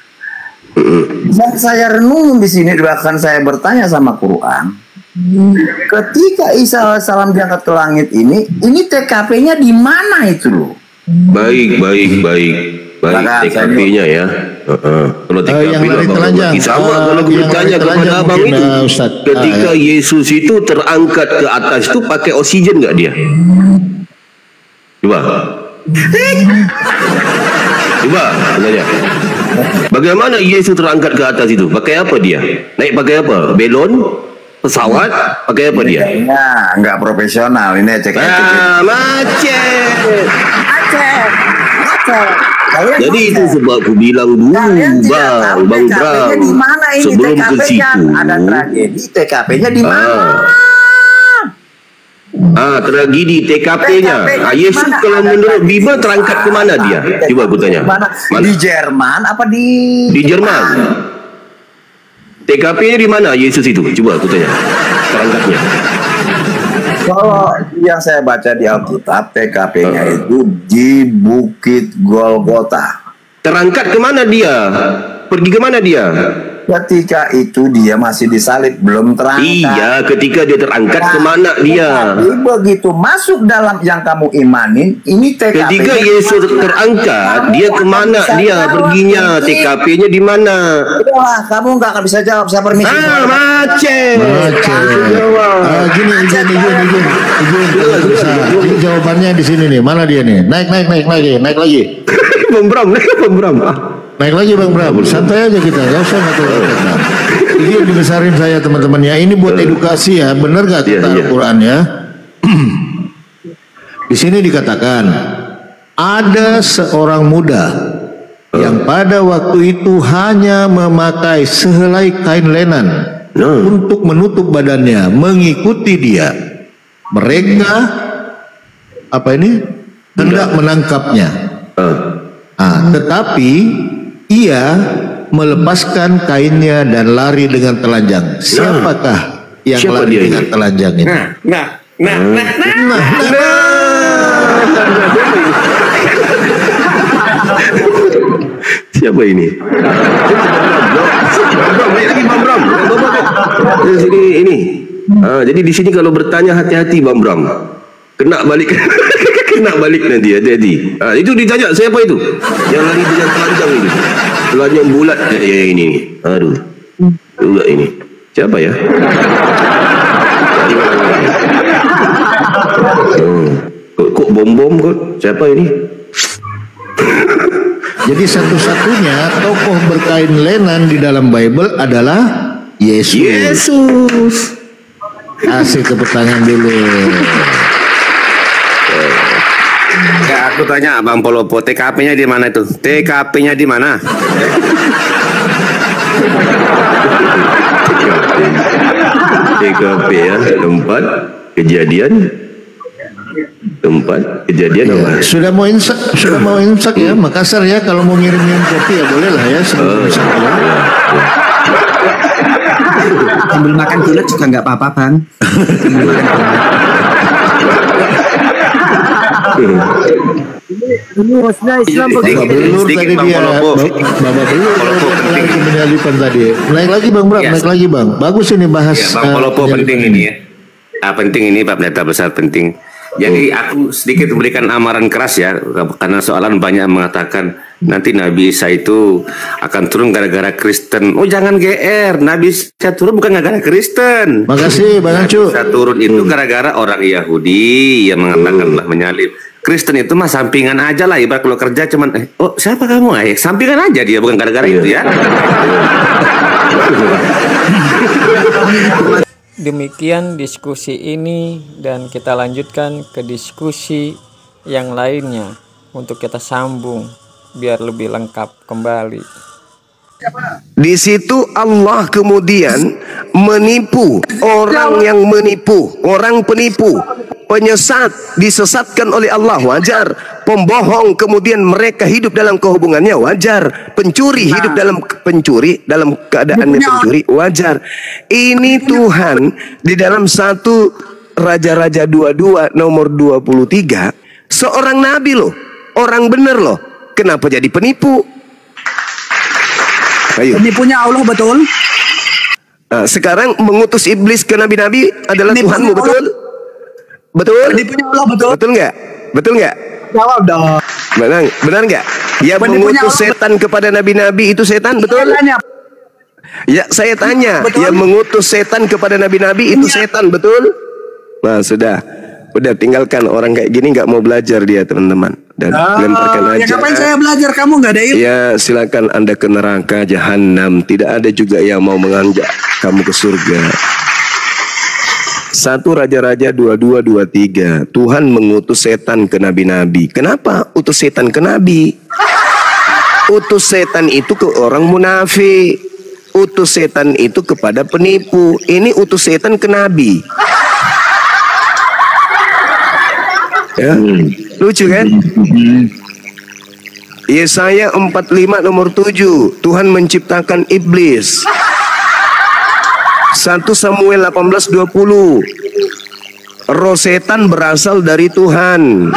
[SPEAKER 8] yang saya renungin di sini, bahkan saya bertanya sama Quran, ketika Isa alaihissalam diangkat ke langit ini TKP-nya di mana itu loh?
[SPEAKER 6] Baik, TKP-nya ya. Kalau TKP sama kalau bertanya kepada abang itu, ketika Yesus itu terangkat ke atas itu pakai oksigen nggak dia? Coba tanya. Bagaimana Yesus terangkat ke atas itu? Pakai apa dia? Naik pakai apa? Belon? Pesawat? Pakai apa dia?
[SPEAKER 8] Nggak profesional ini, cek.
[SPEAKER 6] Macet. Jadi itu sebab aku bilang dulu, Bang Bram, sebelum ke situ.
[SPEAKER 8] Ada tragedi, TKP-nya di mana?
[SPEAKER 6] Tragedi TKP-nya. Yesus kalau menurut Bible terangkat ke mana dia? Coba aku tanya. Mana?
[SPEAKER 8] Di Jerman apa di?
[SPEAKER 6] Di Jerman. TKP-nya di mana Yesus itu? Coba aku tanya. Terangkatnya.
[SPEAKER 8] Kalau yang saya baca di Alkitab, TKP-nya itu di Bukit Golgota.
[SPEAKER 6] Terangkat ke mana dia? Pergi ke mana dia?
[SPEAKER 8] Ketika itu dia masih disalib, belum terangkat.
[SPEAKER 6] Iya, ketika dia terangkat kemana dia?
[SPEAKER 8] Tapi begitu masuk dalam yang kamu imanin, ini TKP.
[SPEAKER 6] Ketika Yesus terangkat, dia kemana dia perginya? TKP-nya di mana?
[SPEAKER 8] Wah, kamu nggak akan bisa jawab. Saya permisi.
[SPEAKER 6] Macet.
[SPEAKER 5] Gini. Ini jawabannya di sini nih. Mana dia nih? Naik lagi.
[SPEAKER 6] Bang Bram.
[SPEAKER 5] Naik lagi Bang Bram, santai aja kita, gak usah ngatur. Ini dibesarin saya teman-teman ya. Ini buat edukasi ya, bener gak kata Al-Quran ya? Di sini dikatakan ada seorang muda yang pada waktu itu hanya memakai sehelai kain lenan untuk menutup badannya, mengikuti dia. Mereka hendak menangkapnya. Tetapi ia melepaskan kainnya dan lari dengan telanjang. Siapakah yang lari dengan telanjang ini?
[SPEAKER 6] Siapa ini? Bang Bram. Ini. Jadi di sini kalau bertanya hati-hati Bang Bram. Kena balik nanti hati-hati. Itu ditanya siapa itu? Yang lari dengan telanjang itu. Telanjang bulat ya ini. Aduh. Juga ini. Siapa ya? Kok bom-bom kok? Siapa ini?
[SPEAKER 5] Jadi satu-satunya tokoh berkain lenan di dalam Bible adalah Yesus. Kasih tepuk tangan dulu.
[SPEAKER 1] Ya, aku tanya Bang Polopo, TKP-nya di mana itu? TKP-nya di mana?
[SPEAKER 6] TKP ya, tempat kejadian
[SPEAKER 5] ya, sudah mau imsak ya, Makassar ya, kalau mau ngirim kopi ya boleh lah ya sebelum imsak ya.
[SPEAKER 9] Sambil makan bulat juga nggak apa-apa Bang.
[SPEAKER 5] Ini hostnya Islam belur tadi dia, Bapak belur penyalipan tadi. Naik lagi Bang Bram, naik lagi Bang. Bagus ini bahas.
[SPEAKER 1] Ya, Bang Polopo penting ini ya. Penting ini Pak Pendeta Besar penting. Jadi aku sedikit memberikan amaran keras ya, karena soalan banyak mengatakan nanti Nabi Isa itu akan turun gara-gara Kristen. Oh jangan GR, Nabi Isa turun bukan gara-gara Kristen.
[SPEAKER 5] Makasih Bang Ancu.
[SPEAKER 1] Nabi Isa turun itu gara-gara orang Yahudi yang mengatakanlah menyalib. Kristen itu mah sampingan aja lah, ibarat kalau kerja cuman oh siapa kamu? Sampingan aja dia, bukan gara-gara itu ya.
[SPEAKER 3] Demikian diskusi ini dan kita lanjutkan ke diskusi yang lainnya untuk kita sambung biar lebih lengkap kembali.
[SPEAKER 10] Di situ Allah kemudian menipu orang yang menipu, orang penipu, penyesat disesatkan oleh Allah, wajar. Pembohong kemudian mereka hidup dalam kehubungannya, wajar. Pencuri hidup dalam keadaannya pencuri, wajar. Ini Tuhan di dalam 1 Raja-Raja 22 nomor 23, seorang nabi loh, orang bener loh, kenapa jadi penipu? Ayo.
[SPEAKER 9] Penipunya Allah betul.
[SPEAKER 10] Sekarang mengutus iblis ke nabi-nabi adalah Tuhanmu, betul? Betul?
[SPEAKER 9] Penipunya Allah betul.
[SPEAKER 10] Betul nggak? Betul nggak?
[SPEAKER 9] Jawab dong.
[SPEAKER 10] Benar nggak? Ya mengutus setan kepada nabi-nabi itu setan, betul? Ya saya tanya, ya mengutus setan kepada nabi-nabi itu setan, betul? Nah sudah tinggalkan orang kayak gini, nggak mau belajar dia teman-teman, dan lemparkan aja.
[SPEAKER 9] Ya ngapain saya belajar, kamu nggak ada ilmu?
[SPEAKER 10] Ya silakan Anda ke neraka jahanam, tidak ada juga yang mau mengajak kamu ke surga. 1 Raja-Raja 22-23. Tuhan mengutus setan ke nabi-nabi. Kenapa utus setan ke nabi? Utus setan itu ke orang munafik. Utus setan itu kepada penipu. Ini utus setan ke nabi. Ya, lucu kan? Yesaya 45 nomor 7. Tuhan menciptakan iblis. 1 Samuel 18:20. Roh setan berasal dari Tuhan.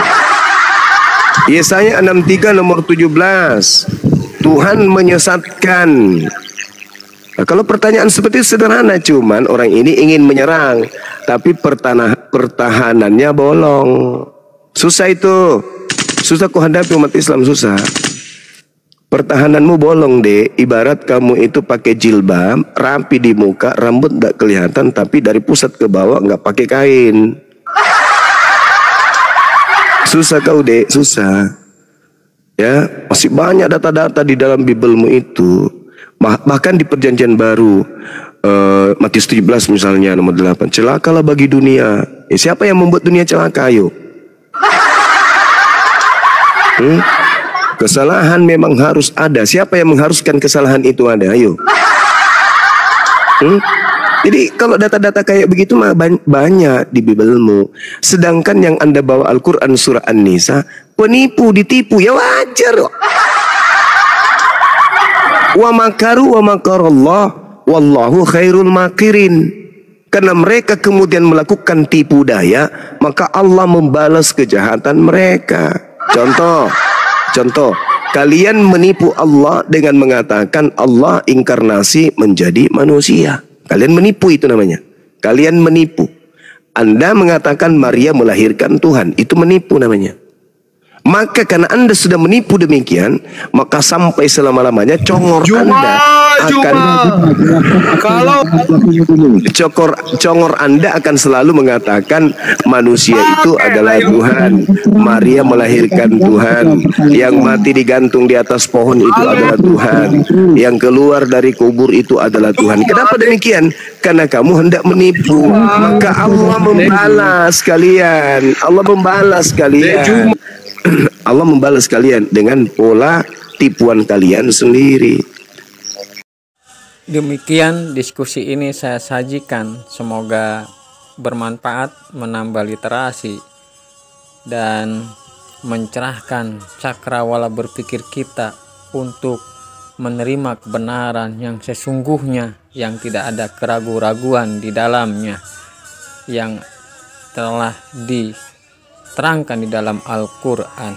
[SPEAKER 10] Yesaya 63 nomor 17. Tuhan menyesatkan. Nah, kalau pertanyaan seperti itu sederhana, cuman orang ini ingin menyerang, tapi pertahanannya bolong. Susah itu. Susah kau hadapi umat Islam, susah. Pertahananmu bolong deh. Ibarat kamu itu pakai jilbab, rapi di muka, rambut gak kelihatan, tapi dari pusat ke bawah gak pakai kain. Susah kau deh, susah. Ya, masih banyak data-data di dalam Bibelmu itu. Bahkan di Perjanjian Baru, Matius 17 misalnya nomor 8. Celakalah bagi dunia. Siapa yang membuat dunia celaka? Ayo. Kesalahan memang harus ada. Siapa yang mengharuskan kesalahan itu ada? Ayo. Jadi kalau data-data kayak begitu mah banyak di Bibelmu. Sedangkan yang Anda bawa Al-Quran surah An-Nisa, penipu, ditipu, ya wajar. Wa makaru wa makarallah wallahu khairul makirin. Karena mereka kemudian melakukan tipu daya, maka Allah membalas kejahatan mereka. Contoh, kalian menipu Allah dengan mengatakan Allah inkarnasi menjadi manusia. Kalian menipu, itu namanya. Kalian menipu. Anda mengatakan Maria melahirkan Tuhan, itu menipu namanya. Maka karena Anda sudah menipu demikian, maka sampai selama-lamanya congor Anda akan congor Anda akan selalu mengatakan manusia itu adalah Tuhan, Maria melahirkan Tuhan, yang mati digantung di atas pohon itu adalah Tuhan, yang keluar dari kubur itu adalah Tuhan. Kenapa demikian? Karena kamu hendak menipu. Maka Allah membalas kalian. Allah membalas kalian. Allah membalas kalian dengan pola tipuan kalian sendiri.
[SPEAKER 3] Demikian diskusi ini saya sajikan. Semoga bermanfaat, menambah literasi, dan mencerahkan cakrawala berpikir kita untuk menerima kebenaran yang sesungguhnya, yang tidak ada keraguan-raguan di dalamnya, yang telah diterangkan di dalam Al-Quran.